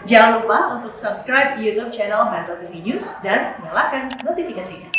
Jangan lupa untuk subscribe YouTube channel Metro TV News dan nyalakan notifikasinya.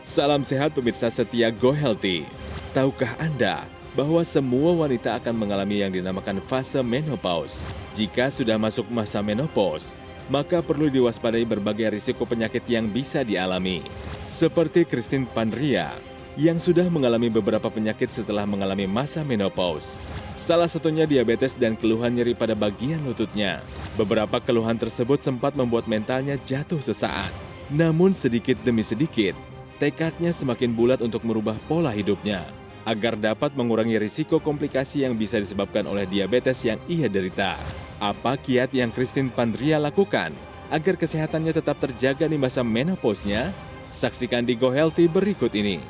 Salam sehat pemirsa setia Go Healthy. Tahukah Anda bahwa semua wanita akan mengalami yang dinamakan fase menopause? Jika sudah masuk masa menopause, maka perlu diwaspadai berbagai risiko penyakit yang bisa dialami. Seperti Christine Pandria, yang sudah mengalami beberapa penyakit setelah mengalami masa menopause. Salah satunya diabetes dan keluhan nyeri pada bagian lututnya. Beberapa keluhan tersebut sempat membuat mentalnya jatuh sesaat. Namun sedikit demi sedikit, tekadnya semakin bulat untuk merubah pola hidupnya agar dapat mengurangi risiko komplikasi yang bisa disebabkan oleh diabetes yang ia derita. Apa kiat yang Christine Pandria lakukan agar kesehatannya tetap terjaga di masa menopause-nya? Saksikan di Go Healthy berikut ini.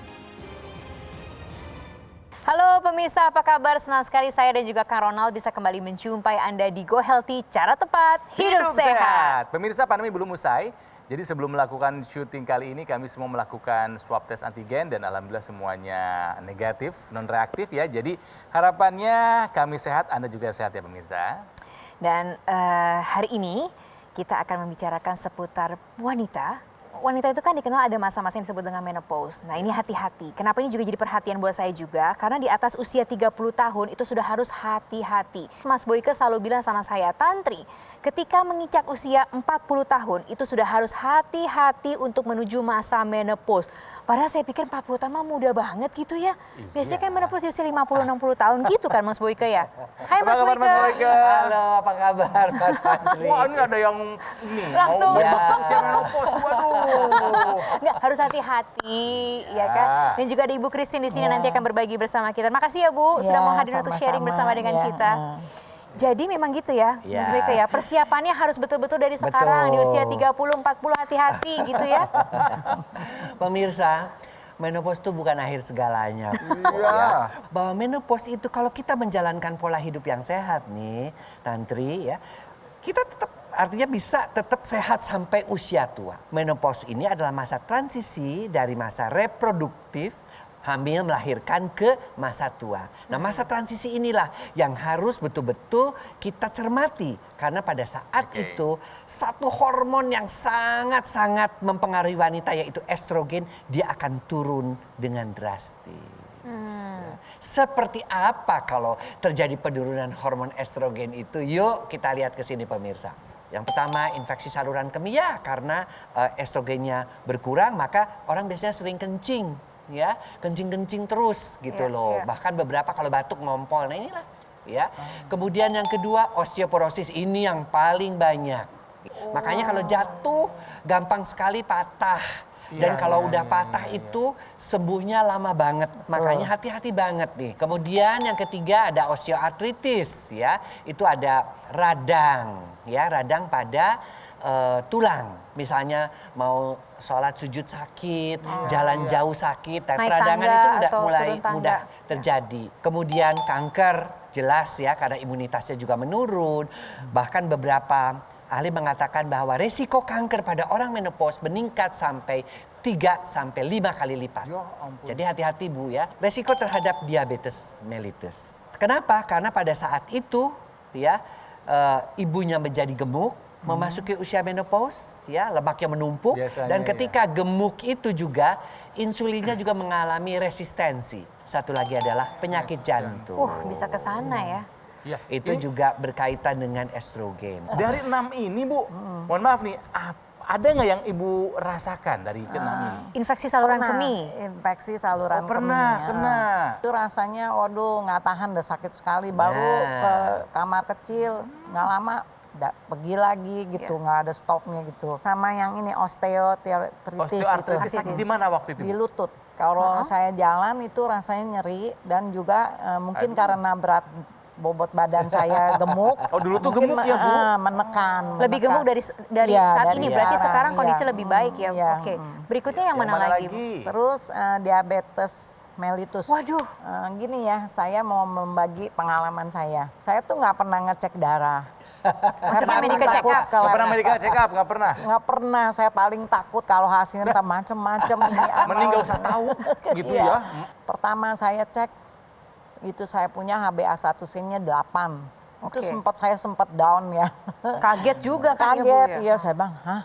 Halo pemirsa, apa kabar? Senang sekali saya dan juga Kang Ronald bisa kembali menjumpai Anda di Go Healthy, cara tepat, hidup sehat. Pemirsa, pandemi belum usai. Jadi sebelum melakukan syuting kali ini kami semua melakukan swab tes antigen dan alhamdulillah semuanya negatif, non reaktif ya. Jadi harapannya kami sehat, Anda juga sehat ya pemirsa. Dan hari ini kita akan membicarakan seputar wanita. Wanita itu kan dikenal ada masa-masa yang disebut dengan menopause. Nah ini hati-hati. Kenapa ini juga jadi perhatian buat saya juga? Karena di atas usia 30 tahun itu sudah harus hati-hati. Mas Boyke selalu bilang sama saya, Tantri, ketika mengicak usia 40 tahun itu sudah harus hati-hati untuk menuju masa menopause. Padahal saya pikir 40 tahun mah muda banget gitu ya. Biasanya kan menopause di usia 50-60 tahun gitu kan Mas Boyke ya. Hai Mas Boyke. Halo, apa kabar Mas Tantri? Wah ini ada yang ini Langsung. mau usia menopause, waduh. Enggak, harus hati-hati ya kan. Dan juga ada Ibu Christine di sini nanti akan berbagi bersama kita. Makasih ya Bu sudah mau hadir untuk sharing bersama dengan kita. Jadi memang gitu ya, Mas Boyke ya. Persiapannya harus betul-betul dari sekarang di usia 30, 40 hati-hati gitu ya. Pemirsa, menopause itu bukan akhir segalanya. Bahwa menopause itu kalau kita menjalankan pola hidup yang sehat nih, Tantri ya, kita tetap artinya bisa tetap sehat sampai usia tua. Menopause ini adalah masa transisi dari masa reproduktif, hamil melahirkan ke masa tua. Nah masa transisi inilah yang harus betul-betul kita cermati. Karena pada saat itu satu hormon yang sangat-sangat mempengaruhi wanita yaitu estrogen, dia akan turun dengan drastis. Seperti apa kalau terjadi penurunan hormon estrogen itu? Yuk kita lihat ke sini pemirsa. Yang pertama infeksi saluran kemih ya karena estrogennya berkurang maka orang biasanya sering kencing ya, kencing-kencing terus gitu loh. Bahkan beberapa kalau batuk ngompol. Nah inilah ya. Kemudian yang kedua osteoporosis, ini yang paling banyak. Makanya kalau jatuh gampang sekali patah. Dan kalau udah patah itu sembuhnya lama banget. Makanya hati-hati banget nih. Kemudian yang ketiga ada osteoartritis ya. Itu ada radang ya, radang pada tulang. Misalnya mau sholat sujud sakit, jalan jauh sakit, tapi peradangan itu udah mulai mudah terjadi. Kemudian kanker jelas ya karena imunitasnya juga menurun. Bahkan beberapa ahli mengatakan bahwa resiko kanker pada orang menopause meningkat sampai 3 sampai 5 kali lipat. Jadi hati-hati Bu ya. Resiko terhadap diabetes mellitus. Kenapa? Karena pada saat itu ya ibunya menjadi gemuk, memasuki usia menopause ya, lemaknya menumpuk dan ketika gemuk itu juga insulinnya juga mengalami resistensi. Satu lagi adalah penyakit jantung. Bisa ke sana ya. Ya, itu juga berkaitan dengan estrogen. Dari 6 ini Bu, mohon maaf nih, ada nggak yang Ibu rasakan dari ke-6 ini? Infeksi saluran kemih. Infeksi saluran Pernah, kena. Itu rasanya waduh nggak tahan, udah sakit sekali. Baru ke kamar kecil, nggak lama pergi lagi gitu, nggak ada stopnya gitu. Sama yang ini osteoartritis itu. Sakit di mana waktu itu? Di lutut. Kalau saya jalan itu rasanya nyeri dan juga mungkin karena berat bobot badan saya gemuk. Oh dulu tuh gemuk ya Bu? Menekan. Lebih gemuk dari saat ini, berarti sekarang kondisi lebih baik ya. Oke. Berikutnya yang mana lagi? Terus diabetes mellitus. Waduh. Gini ya, saya mau membagi pengalaman saya. Saya tuh nggak pernah ngecek darah. Maksudnya medical check up? Nggak pernah medical check up, nggak pernah. Nggak pernah, saya paling takut kalau hasilnya entah macem-macem. Mending nggak usah tahu gitu Iya. ya. Pertama saya cek, itu saya punya HbA1c-nya 8. Itu Oke. saya sempat down ya. Kaget juga kan ya, Bu, Kaget, ya? iya saya bilang, hah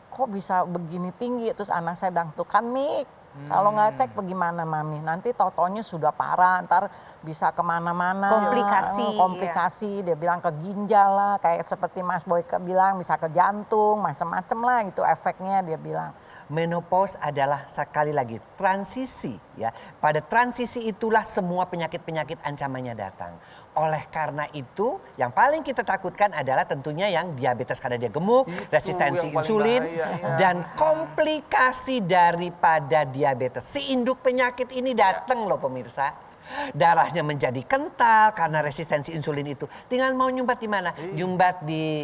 kok bisa begini tinggi? Terus anak saya bilang, tuh kan Mik, kalau nggak cek bagaimana Mami? Nanti totonya sudah parah, ntar bisa kemana-mana. Komplikasi, Komplikasi, dia bilang ke ginjal lah, kayak seperti Mas Boyke bilang bisa ke jantung, macam-macam lah itu efeknya dia bilang. Menopause adalah sekali lagi transisi ya. Pada transisi itulah semua penyakit-penyakit ancamannya datang. Oleh karena itu yang paling kita takutkan adalah tentunya yang diabetes karena dia gemuk, resistensi yang paling insulin bahaya, iya. dan komplikasi daripada diabetes. Si induk penyakit ini datang loh pemirsa. Darahnya menjadi kental karena resistensi insulin itu. Tinggal mau nyumbat di mana? Nyumbat di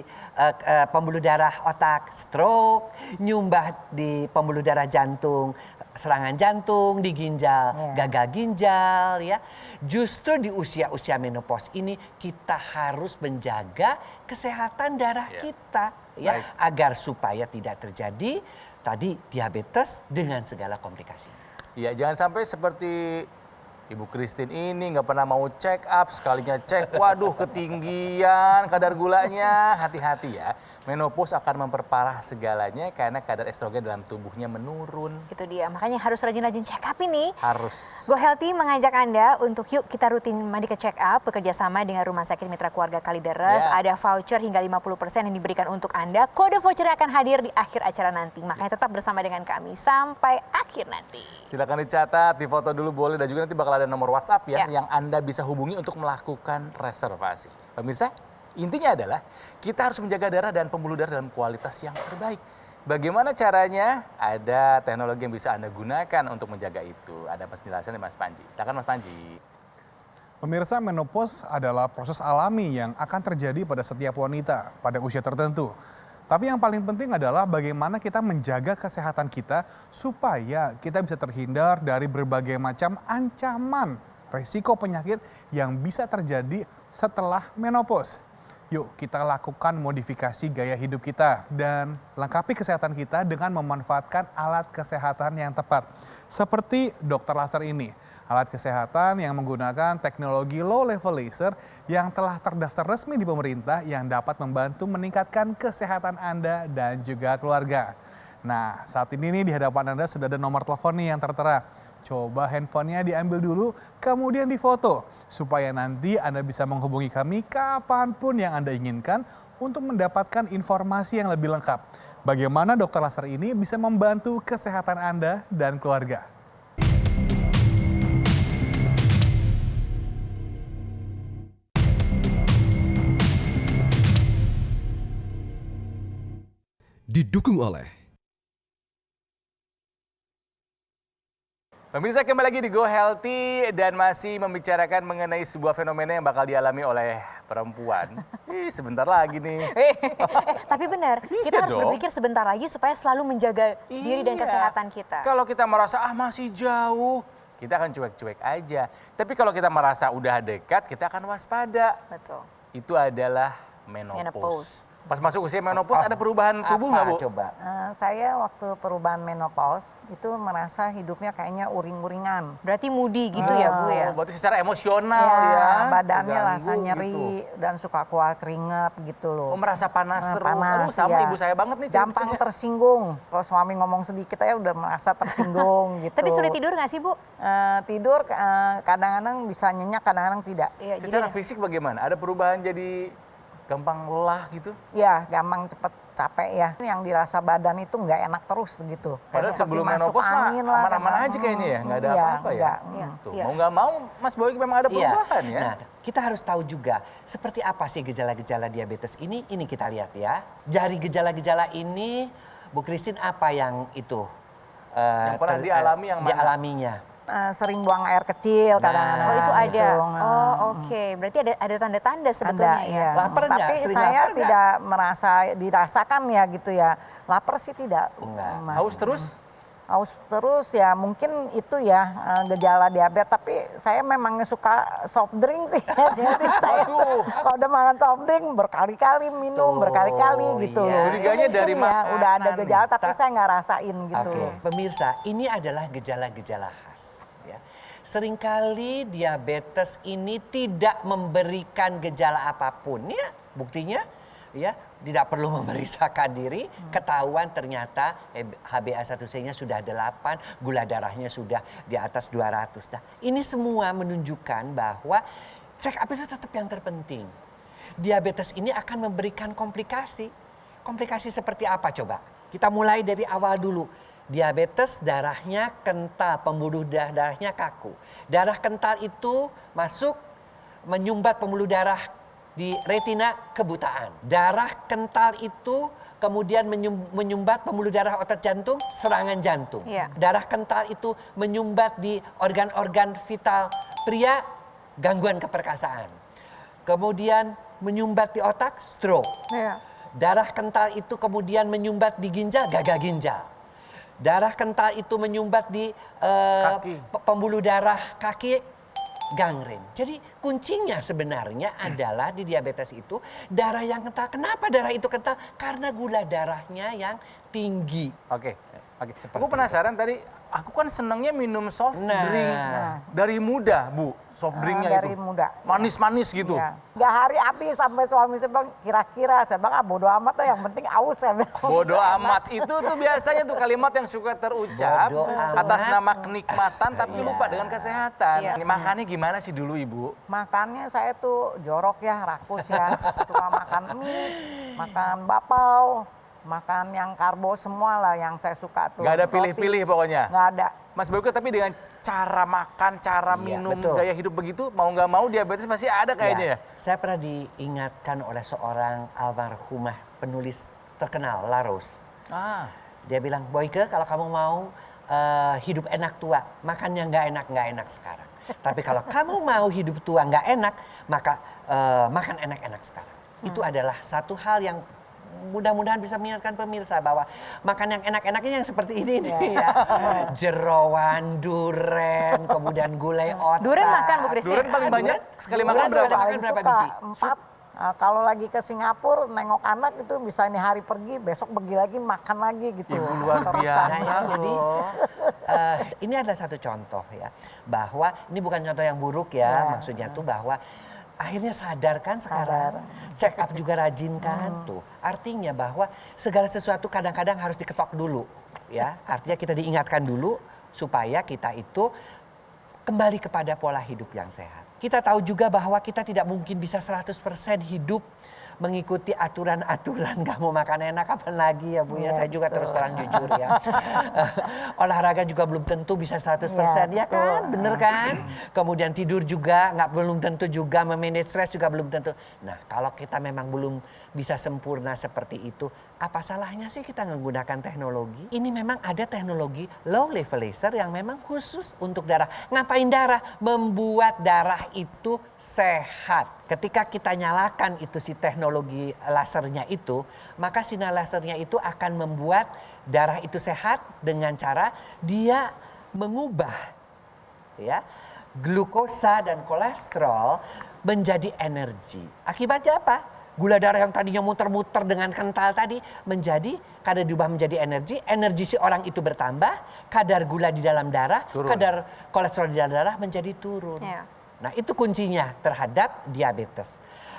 pembuluh darah otak, stroke, nyumbat di pembuluh darah jantung, serangan jantung, di ginjal, gagal ginjal ya. Justru di usia-usia menopause ini kita harus menjaga kesehatan darah kita ya agar supaya tidak terjadi tadi diabetes dengan segala komplikasi. Iya, jangan sampai seperti Ibu Christine ini nggak pernah mau check up, sekalinya cek, waduh ketinggian kadar gulanya. Hati-hati ya, menopause akan memperparah segalanya karena kadar estrogen dalam tubuhnya menurun. Itu dia, makanya harus rajin-rajin check up ini. Harus. Go Healthy mengajak Anda untuk yuk kita rutin medical check up bekerja sama dengan Rumah Sakit Mitra Keluarga Kalideres. Ya. Ada voucher hingga 50% yang diberikan untuk Anda. Kode vouchernya akan hadir di akhir acara nanti. Makanya tetap bersama dengan kami sampai akhir nanti. Silakan dicatat, difoto dulu boleh, dan juga nanti bakal ada nomor WhatsApp ya, Ya. yang Anda bisa hubungi untuk melakukan reservasi. Pemirsa, intinya adalah kita harus menjaga darah dan pembuluh darah dalam kualitas yang terbaik. Bagaimana caranya? Ada teknologi yang bisa Anda gunakan untuk menjaga itu. Ada penjelasan dari Mas Panji. Silakan Mas Panji. Pemirsa, menopause adalah proses alami yang akan terjadi pada setiap wanita pada usia tertentu. Tapi yang paling penting adalah bagaimana kita menjaga kesehatan kita supaya kita bisa terhindar dari berbagai macam ancaman resiko penyakit yang bisa terjadi setelah menopause. Yuk kita lakukan modifikasi gaya hidup kita dan lengkapi kesehatan kita dengan memanfaatkan alat kesehatan yang tepat. Seperti Dr. Laser ini, alat kesehatan yang menggunakan teknologi low level laser yang telah terdaftar resmi di pemerintah yang dapat membantu meningkatkan kesehatan Anda dan juga keluarga. Nah, saat ini nih di hadapan Anda sudah ada nomor telepon nih yang tertera. Coba handphonenya diambil dulu, kemudian difoto. Supaya nanti Anda bisa menghubungi kami kapanpun yang Anda inginkan untuk mendapatkan informasi yang lebih lengkap. Bagaimana Dr. Laser ini bisa membantu kesehatan Anda dan keluarga. Didukung oleh Pemirsa, kembali lagi di Go Healthy dan masih membicarakan mengenai sebuah fenomena yang bakal dialami oleh perempuan. Sebentar lagi nih. Tapi benar, kita harus dong. berpikir sebentar lagi supaya selalu menjaga diri dan Iya. kesehatan kita. Kalau kita merasa masih jauh, kita akan cuek-cuek aja. Tapi kalau kita merasa udah dekat, kita akan waspada. Betul. Itu adalah menopause. Menopause. Pas masuk usia menopause ada perubahan tubuh nggak, Bu? Coba. Saya waktu perubahan menopause itu merasa hidupnya kayaknya uring-uringan. Berarti moody gitu ya Bu ya? Oh, berarti secara emosional ya. Badannya terganggu rasa nyeri gitu. dan suka keluar keringat gitu loh. Oh, merasa panas terus. Panas, Aduh, sama iya. ibu saya banget nih. Gampang ceritanya. tersinggung. Kalau suami ngomong sedikit aja udah merasa tersinggung gitu. Tapi sulit tidur nggak sih Bu? Tidur kadang-kadang bisa nyenyak, kadang-kadang tidak. Iya, Secara fisik bagaimana? Ada perubahan jadi gampang lelah gitu? Ya, gampang cepet capek ya. Yang dirasa badan itu nggak enak terus gitu. Kayak Padahal seperti sebelum masuk menopause mah angin lah. aman-aman kayak, aja kayaknya ya, nggak ada iya, apa-apa ya. enggak. Iya. Tuh, mau nggak mau Mas Boy memang ada perubahan ya. Nah, kita harus tahu juga seperti apa sih gejala-gejala diabetes ini. Ini kita lihat ya. Dari gejala-gejala ini, Bu Christine apa yang itu? Yang pernah dialami yang mana? dialaminya? Sering buang air kecil kadang-kadang. Oh itu ada. gitu. Oh oke. Berarti ada tanda-tanda sebetulnya Ada, ya. iya. Lapar nggak? Tapi Sering saya lapar nggak? tidak merasa dirasakan ya gitu ya. Lapar sih tidak. Enggak. Mas. Haus terus? haus terus ya mungkin itu ya gejala diabetes, tapi saya memang suka soft drink sih. Jadi saya tuh kalau udah makan soft drink berkali-kali minum, berkali-kali gitu. iya. Curiganya Mungkin dari ya, makanan udah ada nih. gejala tapi saya nggak rasain gitu. Oke, pemirsa, ini adalah gejala-gejala khas. Ya. Seringkali diabetes ini tidak memberikan gejala apapun, ya buktinya, ya tidak perlu memeriksakan diri, ketahuan ternyata HbA1c-nya sudah 8, gula darahnya sudah di atas 200. Nah, ini semua menunjukkan bahwa check up itu tetap yang terpenting. Diabetes ini akan memberikan komplikasi. Komplikasi seperti apa coba? Kita mulai dari awal dulu. Diabetes darahnya kental, pembuluh darahnya kaku. Darah kental itu masuk menyumbat pembuluh darah di retina, kebutaan. Darah kental itu kemudian menyumbat pembuluh darah otot jantung, serangan jantung. Iya. Darah kental itu menyumbat di organ-organ vital pria, gangguan keperkasaan. Kemudian menyumbat di otak, stroke. Iya. Darah kental itu kemudian menyumbat di ginjal, gagal ginjal. Darah kental itu menyumbat di pembuluh darah kaki, gangren. Jadi kuncinya sebenarnya adalah di diabetes itu darah yang kental. Kenapa darah itu kental? Karena gula darahnya yang tinggi. Oke. Aku penasaran tadi, aku kan senangnya minum soft drink dari muda, Bu. Soft drinknya Dari itu. muda. Manis-manis gitu. Ya. 3 hari habis sampai suami saya bilang kira-kira, saya bilang bodo amat lah yang penting aus saya bilang. Bodo amat itu tuh biasanya tuh kalimat yang suka terucap Bodo amat. atas nama kenikmatan tapi lupa dengan kesehatan. Iya. Makannya gimana sih dulu Ibu? Makannya saya tuh jorok ya, rakus ya. Suka makan mie, makan bakpao, makan yang karbo semua lah yang saya suka tuh. Gak ada Roti. pilih-pilih pokoknya. Nggak ada. Mas Boyke tapi dengan cara makan, cara Iya, minum, betul. gaya hidup begitu mau nggak mau diabetes masih ada kayaknya ya. Saya pernah diingatkan oleh seorang almarhumah penulis terkenal, Laros. Dia bilang, Boyke kalau kamu mau hidup enak tua, makan yang nggak enak sekarang. Tapi kalau kamu mau hidup tua nggak enak, maka makan enak-enak sekarang. Itu adalah satu hal yang mudah-mudahan bisa mengingatkan pemirsa bahwa makan yang enak-enak ini yang seperti ini nih ya. Jerawan, duren, kemudian gulai otak. Duren makan Bu Christine? Duren paling banyak sekali Duren makan sekali berapa? makan Paling berapa suka biji? 4. Nah, kalau lagi ke Singapura nengok anak itu bisa ini hari pergi, besok pergi lagi makan lagi gitu. Ibu luar Terusan. biasa. Nah, ya, jadi loh. ini adalah satu contoh ya, bahwa ini bukan contoh yang buruk ya, maksudnya tuh bahwa akhirnya sadar kan sekarang, check up juga rajin kan tuh. Artinya bahwa segala sesuatu kadang-kadang harus diketok dulu ya, artinya kita diingatkan dulu supaya kita itu kembali kepada pola hidup yang sehat. Kita tahu juga bahwa kita tidak mungkin bisa 100% hidup mengikuti aturan-aturan nggak mau makan enak kapan lagi ya Bu ya. Saya juga terus terang jujur ya. Olahraga juga belum tentu bisa 100% ya kan, bener kan? Kemudian tidur juga belum tentu juga, memanage stres juga belum tentu. Nah kalau kita memang belum bisa sempurna seperti itu, apa salahnya sih kita menggunakan teknologi? Ini memang ada teknologi low level laser yang memang khusus untuk darah. Ngapain darah? Membuat darah itu sehat. Ketika kita nyalakan itu si teknologi lasernya itu, maka sinar lasernya itu akan membuat darah itu sehat dengan cara dia mengubah ya glukosa dan kolesterol menjadi energi. Akibatnya apa? Gula darah yang tadinya muter-muter dengan kental tadi menjadi, kadar diubah menjadi energi si orang itu bertambah, kadar gula di dalam darah, kadar kolesterol di dalam darah menjadi turun. Iya. Nah itu kuncinya terhadap diabetes.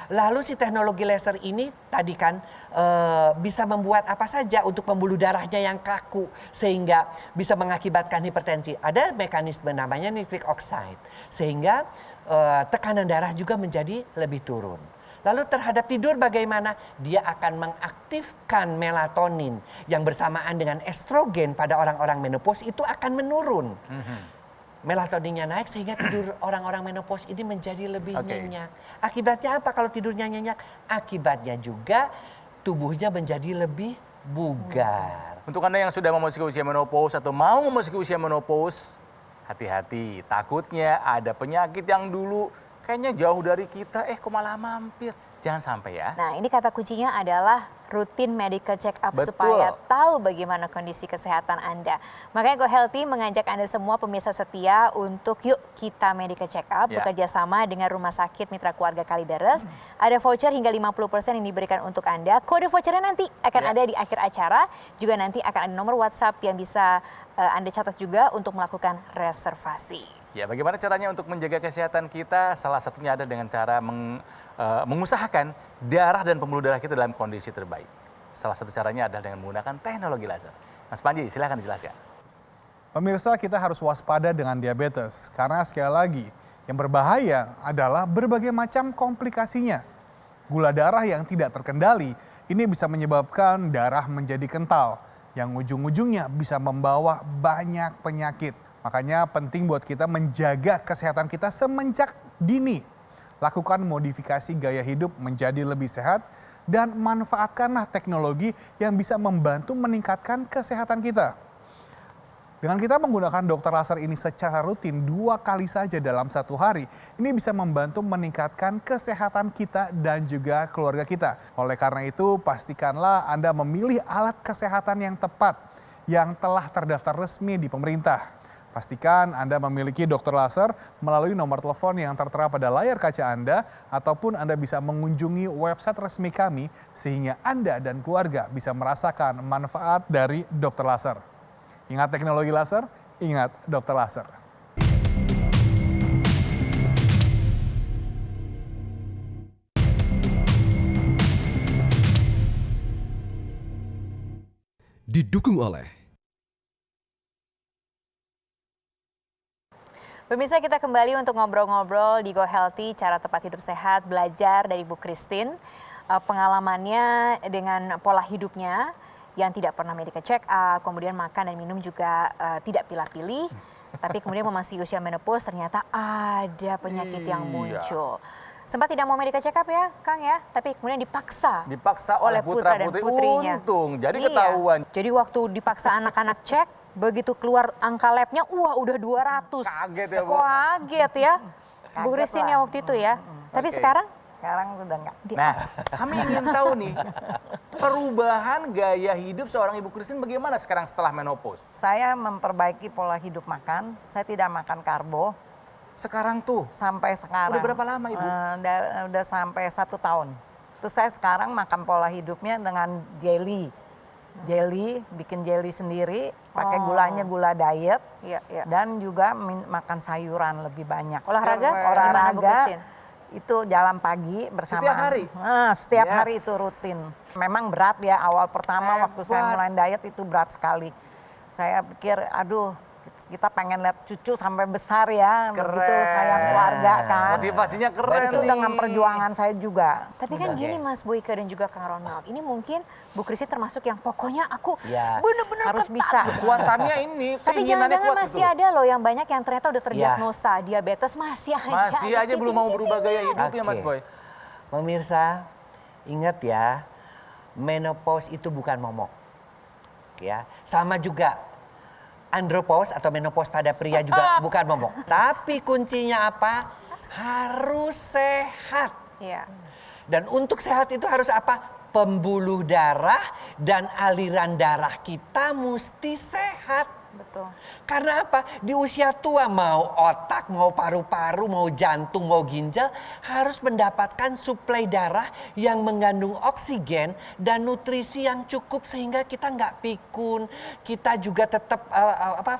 Lalu si teknologi laser ini tadi kan bisa membuat apa saja untuk pembuluh darahnya yang kaku sehingga bisa mengakibatkan hipertensi. Ada mekanisme namanya nitric oxide sehingga tekanan darah juga menjadi lebih turun. Lalu terhadap tidur bagaimana? Dia akan mengaktifkan melatonin yang bersamaan dengan estrogen pada orang-orang menopause itu akan menurun. Melatoninnya naik sehingga tidur orang-orang menopause ini menjadi lebih nyenyak. Akibatnya apa kalau tidurnya nyenyak? Akibatnya juga tubuhnya menjadi lebih bugar. Untuk Anda yang sudah memasuki usia menopause atau mau memasuki usia menopause, hati-hati. Takutnya ada penyakit yang dulu kayaknya jauh dari kita, kok malah mampir. Jangan sampai ya. Nah, ini kata kuncinya adalah rutin medical check up Betul. supaya tahu bagaimana kondisi kesehatan Anda. Makanya Go Healthy mengajak Anda semua pemirsa setia untuk yuk kita medical check up Ya. bekerja sama dengan Rumah Sakit Mitra Keluarga Kalideres. Ada voucher hingga 50% yang diberikan untuk Anda. Kode vouchernya nanti akan ada di akhir acara. Juga nanti akan ada nomor WhatsApp yang bisa Anda catat juga untuk melakukan reservasi. Ya, bagaimana caranya untuk menjaga kesehatan kita? Salah satunya ada dengan cara mengusahakan darah dan pembuluh darah kita dalam kondisi terbaik. Salah satu caranya adalah dengan menggunakan teknologi laser. Mas Panji, silahkan dijelaskan. Pemirsa, kita harus waspada dengan diabetes karena sekali lagi yang berbahaya adalah berbagai macam komplikasinya. Gula darah yang tidak terkendali ini bisa menyebabkan darah menjadi kental yang ujung-ujungnya bisa membawa banyak penyakit. Makanya penting buat kita menjaga kesehatan kita semenjak dini. Lakukan modifikasi gaya hidup menjadi lebih sehat dan manfaatkanlah teknologi yang bisa membantu meningkatkan kesehatan kita. Dengan kita menggunakan dokter laser ini secara rutin 2 kali saja dalam 1 hari, ini bisa membantu meningkatkan kesehatan kita dan juga keluarga kita. Oleh karena itu, pastikanlah Anda memilih alat kesehatan yang tepat yang telah terdaftar resmi di pemerintah. Pastikan Anda memiliki dokter laser melalui nomor telepon yang tertera pada layar kaca Anda ataupun Anda bisa mengunjungi website resmi kami sehingga Anda dan keluarga bisa merasakan manfaat dari dokter laser. Ingat teknologi laser, ingat dokter laser. Didukung oleh Pemirsa, kita kembali untuk ngobrol-ngobrol di Go Healthy, cara tepat hidup sehat, belajar dari Bu Christine. Pengalamannya dengan pola hidupnya yang tidak pernah medical check up, kemudian makan dan minum juga tidak pilih-pilih. Tapi kemudian memasuki usia menopause ternyata ada penyakit yang muncul. Sempat tidak mau medical check up ya, Kang ya, tapi kemudian dipaksa Oleh putra dan putra-putri, putrinya. untung. Jadi Iya. ketahuan. Jadi waktu dipaksa anak-anak cek, begitu keluar angka labnya, wah udah 200. Kaget ya, Bu. Kaget ya. Bu Kaget Christine lah. ya waktu itu ya. Tapi Oke. sekarang Sekarang udah enggak. Nah, kami ingin tahu nih, perubahan gaya hidup seorang Ibu Christine bagaimana sekarang setelah menopause? Saya memperbaiki pola hidup makan. Saya tidak makan karbo Sekarang tuh, sampai sekarang. Udah berapa lama, Ibu? Udah sampai 1 tahun. Terus saya sekarang makan pola hidupnya dengan jelly. Bikin jelly sendiri, pakai gulanya gula diet. Iya, iya. Dan juga makan sayuran lebih banyak. Olahraga? Gimana, Bu Olahraga Christine? itu jalan pagi bersama. Setiap hari? Setiap Yes. hari itu rutin. Memang berat ya, awal pertama waktu saya Hebat. mulai diet itu berat sekali. Saya pikir, aduh kita pengen lihat cucu sampai besar ya, begitu sayang keluarga kan. Motivasinya keren Itu nih. dengan perjuangan saya juga. Tapi kan gini Mas Boyke dan juga Kang Ronald, ini mungkin Bu Christine termasuk yang pokoknya aku Ya. bener-bener Harus ketat. bisa. Kekuatannya ini, Tapi keinginannya jangan-jangan kuat masih gitu. ada loh yang banyak yang ternyata udah terdiagnosa diabetes masih aja. Masih ada aja belum mau berubah gaya hidupnya, Mas Oke. Boy. Pemirsa, ingat ya, menopause itu bukan momok. Ya, sama juga andropause atau menopause pada pria juga bukan momok. Tapi kuncinya apa? Harus sehat. Iya. Dan untuk sehat itu harus apa? Pembuluh darah dan aliran darah kita mesti sehat. Betul. Karena apa? Di usia tua mau otak, mau paru-paru, mau jantung, mau ginjal harus mendapatkan suplai darah yang mengandung oksigen dan nutrisi yang cukup sehingga kita nggak pikun. Kita juga tetap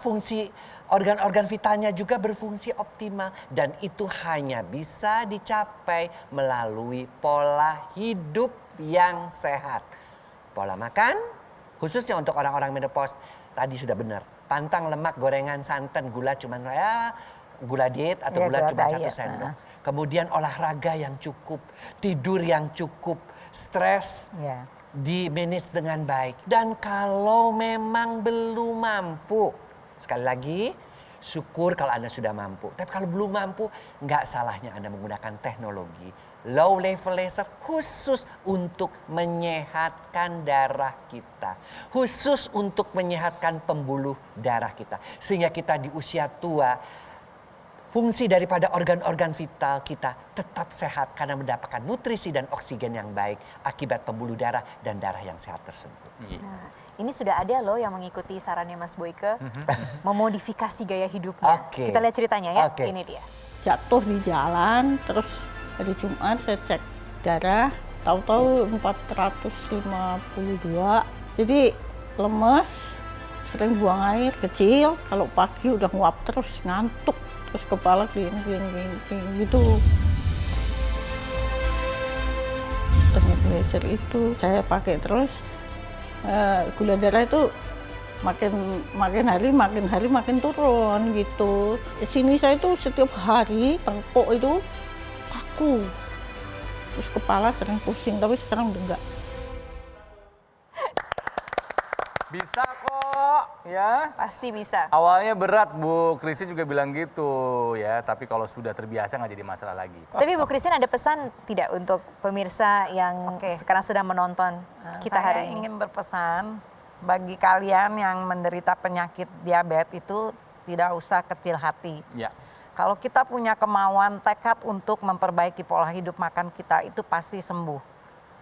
fungsi organ-organ vitalnya juga berfungsi optimal dan itu hanya bisa dicapai melalui pola hidup yang sehat. Pola makan khususnya untuk orang-orang menopause tadi sudah benar. Pantang lemak, gorengan, santan, gula cuman gula diet atau Iya, gula gula cuma diet, 1 sendok. Kemudian olahraga yang cukup, tidur yang cukup, stres Ya. di manage dengan baik. Dan kalau memang belum mampu, sekali lagi syukur kalau Anda sudah mampu. Tapi kalau belum mampu, nggak salahnya Anda menggunakan teknologi low level laser khusus untuk menyehatkan darah kita. Khusus untuk menyehatkan pembuluh darah kita. Sehingga kita di usia tua fungsi daripada organ-organ vital kita tetap sehat karena mendapatkan nutrisi dan oksigen yang baik akibat pembuluh darah dan darah yang sehat tersebut. Nah, ini sudah ada loh yang mengikuti sarannya Mas Boyke, memodifikasi gaya hidupnya. Oke. Kita lihat ceritanya ya, Oke. ini dia. Jatuh di jalan, terus hari Jumat saya cek darah, tahu-tahu 452. Jadi lemes, sering buang air kecil, kalau pagi udah nguap terus, ngantuk, terus kepala gini gitu. Nebulizer itu saya pakai terus, gula darah itu makin hari makin turun gitu. Di sini saya itu setiap hari tengkuk itu kaku, terus kepala sering pusing, tapi sekarang udah enggak. Bisa kok, ya. Pasti bisa. Awalnya berat, Bu Christine juga bilang gitu ya, tapi kalau sudah terbiasa nggak jadi masalah lagi. Tapi Bu Christine ada pesan tidak untuk pemirsa yang Oke. sekarang sedang menonton kita Saya hari ini? ingin berpesan bagi kalian yang menderita penyakit diabetes itu tidak usah kecil hati. Ya. Kalau kita punya kemauan, tekad untuk memperbaiki pola hidup makan kita itu pasti sembuh.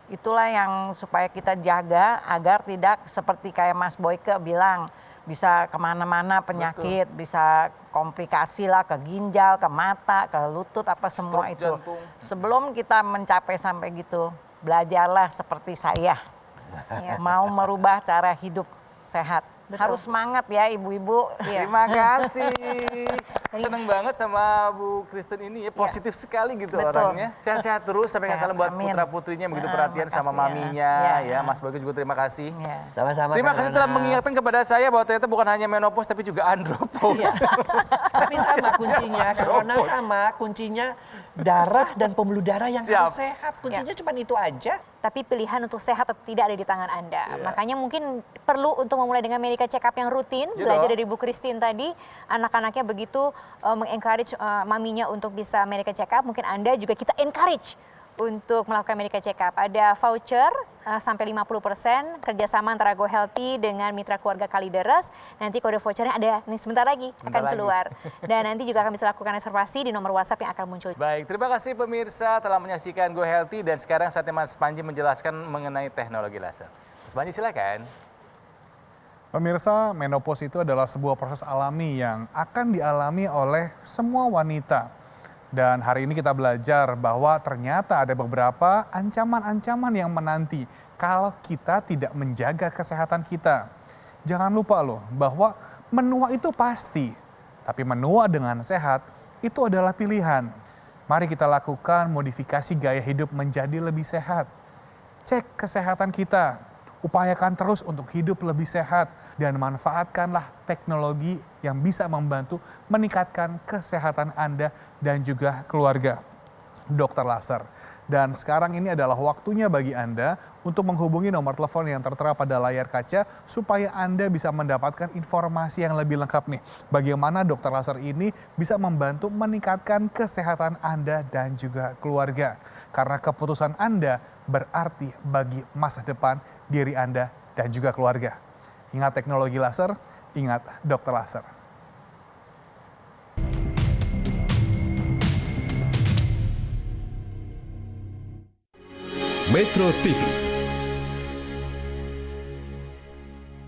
Itulah yang supaya kita jaga agar tidak seperti kayak Mas Boyke bilang, bisa kemana-mana penyakit, bisa komplikasi lah ke ginjal, ke mata, ke lutut, apa semua Stroke itu. jantung. Sebelum kita mencapai sampai gitu, belajarlah seperti saya. Iya. Mau merubah cara hidup sehat. Betul. Harus semangat ya ibu-ibu. Terima kasih. Seneng banget sama Bu Kristen ini ya, positif sekali gitu Betul. orangnya. Sehat-sehat terus, sampai Sehat, salam buat amin. putra-putrinya begitu Ah, perhatian sama makasih ya. maminya Ya. ya. Mas Boyke juga terima kasih. Ya. Sama-sama. Terima Kak kasih Nana. telah mengingatkan kepada saya bahwa ternyata bukan hanya menopause tapi juga andropause. Tapi sama kuncinya, karena sama kuncinya darah dan pembuluh darah yang Siap. harus sehat. Kuncinya cuma itu aja. Tapi pilihan untuk sehat atau tidak ada di tangan Anda. Iya. Makanya mungkin perlu untuk memulai dengan medical check up yang rutin. Iya Belajar dong. dari Bu Christine tadi, anak-anaknya begitu mengencourage maminya untuk bisa medical check up. Mungkin Anda juga kita encourage untuk melakukan medical check up. Ada voucher sampai 50% kerjasama antara Go Healthy dengan mitra keluarga Kalideres. Nanti kode vouchernya ada nih sebentar lagi akan lagi. keluar. Dan nanti juga akan bisa lakukan reservasi di nomor WhatsApp yang akan muncul. Baik, terima kasih pemirsa telah menyaksikan Go Healthy dan sekarang saatnya Mas Panji menjelaskan mengenai teknologi laser. Mas Panji silakan. Pemirsa, menopause itu adalah sebuah proses alami yang akan dialami oleh semua wanita. Dan hari ini kita belajar bahwa ternyata ada beberapa ancaman-ancaman yang menanti kalau kita tidak menjaga kesehatan kita. Jangan lupa loh bahwa menua itu pasti, tapi menua dengan sehat itu adalah pilihan. Mari kita lakukan modifikasi gaya hidup menjadi lebih sehat. Cek kesehatan kita, upayakan terus untuk hidup lebih sehat dan manfaatkanlah teknologi yang bisa membantu meningkatkan kesehatan Anda dan juga keluarga. Dr. Laser. Dan sekarang ini adalah waktunya bagi Anda untuk menghubungi nomor telepon yang tertera pada layar kaca supaya Anda bisa mendapatkan informasi yang lebih lengkap nih. Bagaimana Dr. Laser ini bisa membantu meningkatkan kesehatan Anda dan juga keluarga. Karena keputusan Anda berarti bagi masa depan diri Anda dan juga keluarga. Ingat teknologi laser, ingat Dr. Laser. Metro TV